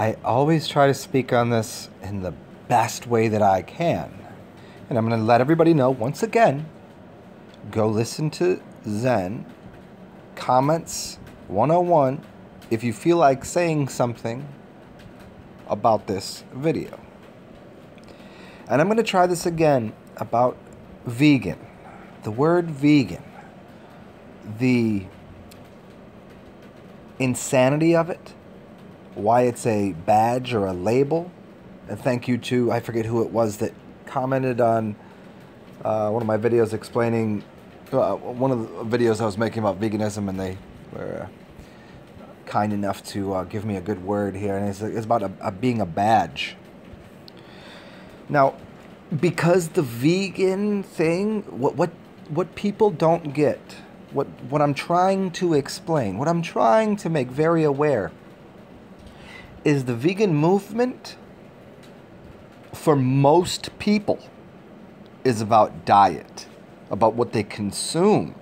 I always try to speak on this in the best way that I can. And I'm going to let everybody know once again, go listen to Zen Comments 101 if you feel like saying something about this video. And I'm going to try this again about vegan. The word vegan. The insanity of it. Why it's a badge or a label. And thank you to, I forget who it was that commented on one of my videos explaining one of the videos I was making about veganism, and they were kind enough to give me a good word here, and it's about being a badge. Now, because the vegan thing, what people don't get, what I'm trying to explain, what I'm trying to make very aware, is the vegan movement, for most people, is about diet, about what they consume.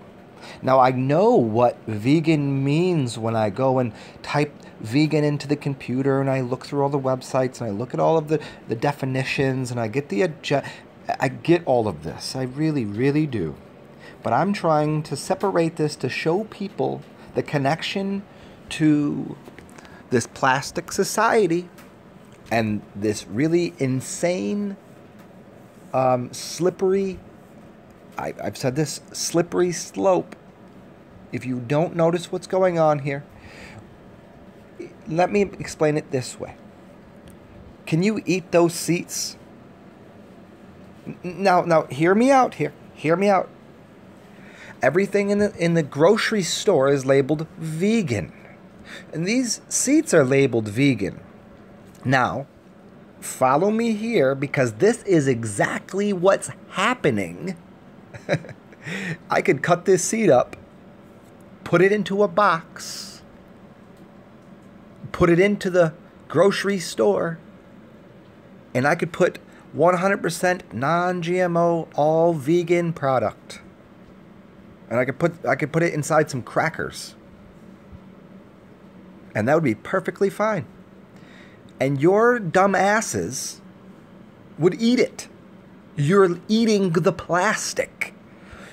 Now, I know what vegan means when I go and type vegan into the computer and I look through all the websites and I look at all of the definitions and I get I get all of this. I really, really do. But I'm trying to separate this to show people the connection to this plastic society and this really insane, slippery, I've said this, slippery slope. If you don't notice what's going on here, let me explain it this way. Can you eat those seats? Now, hear me out here. Hear me out. Everything in the grocery store is labeled vegan. And these seats are labeled vegan. Now, follow me here, because this is exactly what's happening. I could cut this seat up, put it into a box, put it into the grocery store, and I could put 100% non-GMO, all vegan product. And I could put it inside some crackers. And that would be perfectly fine. And your dumb asses would eat it. You're eating the plastic.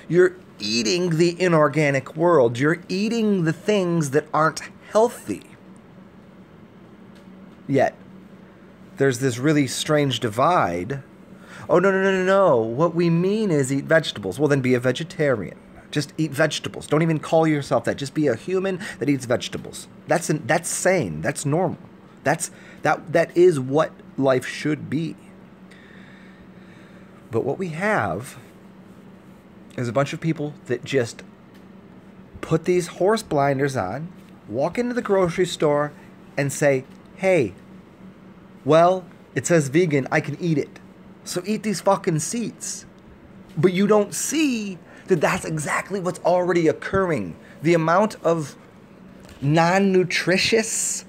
You're eating the inorganic world. You're eating the things that aren't healthy. Yet, there's this really strange divide. Oh, no. What we mean is eat vegetables. Well, then be a vegetarian. Just eat vegetables. Don't even call yourself that. Just be a human that eats vegetables. That's sane. That's normal. That is what life should be. But what we have is a bunch of people that just put these horse blinders on, walk into the grocery store, and say, hey, well, it says vegan, I can eat it. So eat these fucking seats. But you don't see that that's exactly what's already occurring. The amount of non-nutritious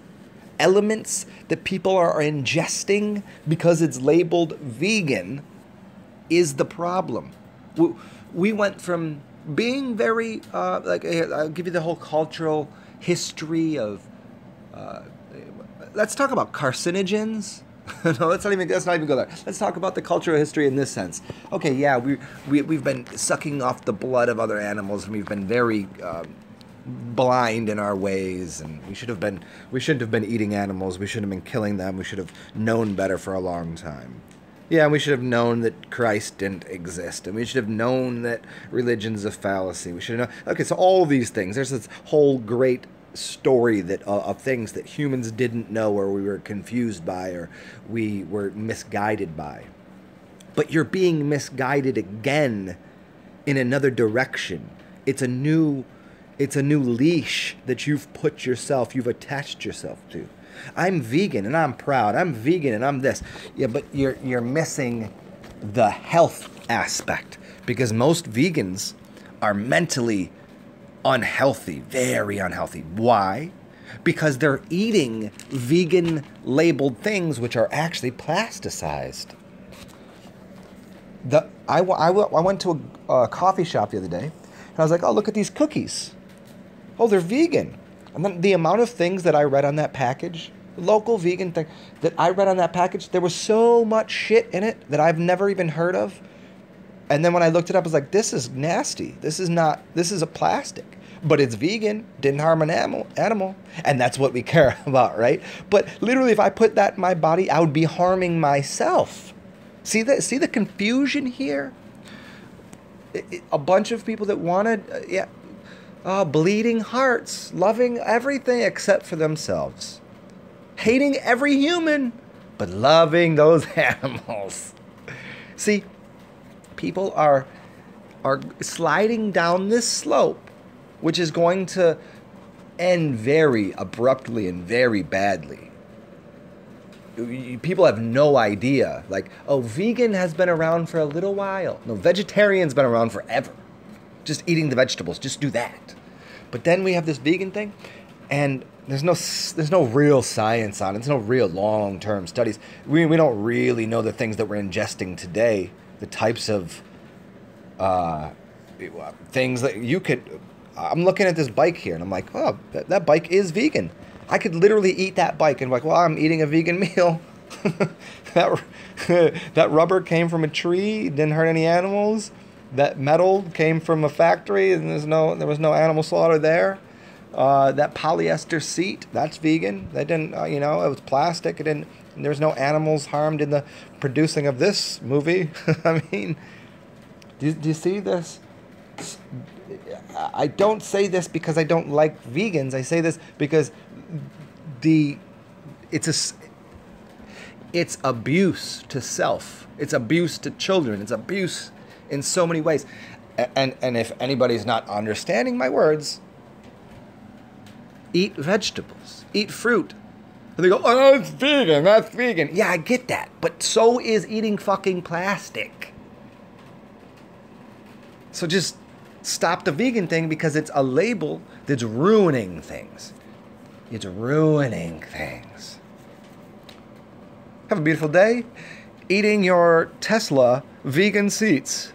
elements that people are ingesting because it's labeled vegan is the problem. We went from being very, I'll give you the whole cultural history of, let's talk about carcinogens. No, let's not even go there. Let's talk about the cultural history in this sense. Okay, yeah, we've been sucking off the blood of other animals, and we've been very blind in our ways, and we shouldn't have been eating animals. We shouldn't have been killing them. We should have known better for a long time. Yeah, we should have known that Christ didn't exist, and we should have known that religion's a fallacy. We should have known. Okay, so all these things. There's this whole great story that of things that humans didn't know, or we were confused by, or we were misguided by. But you're being misguided again in another direction. It's a new leash that you've attached yourself to. I'm vegan and I'm proud. I'm vegan and I'm this. Yeah, but you're missing the health aspect, because most vegans are mentally unhealthy, very unhealthy. Why? Because they're eating vegan labeled things which are actually plasticized. I went to a coffee shop the other day, and I was like, oh, look at these cookies. Oh, they're vegan. And then the amount of things that I read on that package local vegan thing that I read on that package, there was so much shit in it that I've never even heard of. And then when I looked it up, I was like, this is nasty. This is a plastic. But it's vegan, didn't harm an animal. And that's what we care about, right? But literally, if I put that in my body, I would be harming myself. See the confusion here? A bunch of people that wanted, bleeding hearts, loving everything except for themselves. Hating every human, but loving those animals. See, people are sliding down this slope, which is going to end very abruptly and very badly. People have no idea. Like, oh, vegan has been around for a little while. No, vegetarian's been around forever. Just eating the vegetables. Just do that. But then we have this vegan thing, and there's no real science on it. There's no real long-term studies. We don't really know the things that we're ingesting today, the types of things that you could... I'm looking at this bike here, and I'm like, oh, that bike is vegan. I could literally eat that bike and be like, well, I'm eating a vegan meal. That rubber came from a tree, didn't hurt any animals. That metal came from a factory, and there was no animal slaughter there. That polyester seat, that's vegan. That didn't, it was plastic. There was no animals harmed in the producing of this movie. I mean, do you see this? I don't say this because I don't like vegans. I say this because it's abuse to self. It's abuse to children. It's abuse in so many ways. And if anybody's not understanding my words, eat vegetables, eat fruit. And they go, oh, it's vegan, that's vegan. Yeah, I get that. But so is eating fucking plastic. So just stop the vegan thing because it's a label that's ruining things. It's ruining things. Have a beautiful day. Eating your Tesla vegan seats.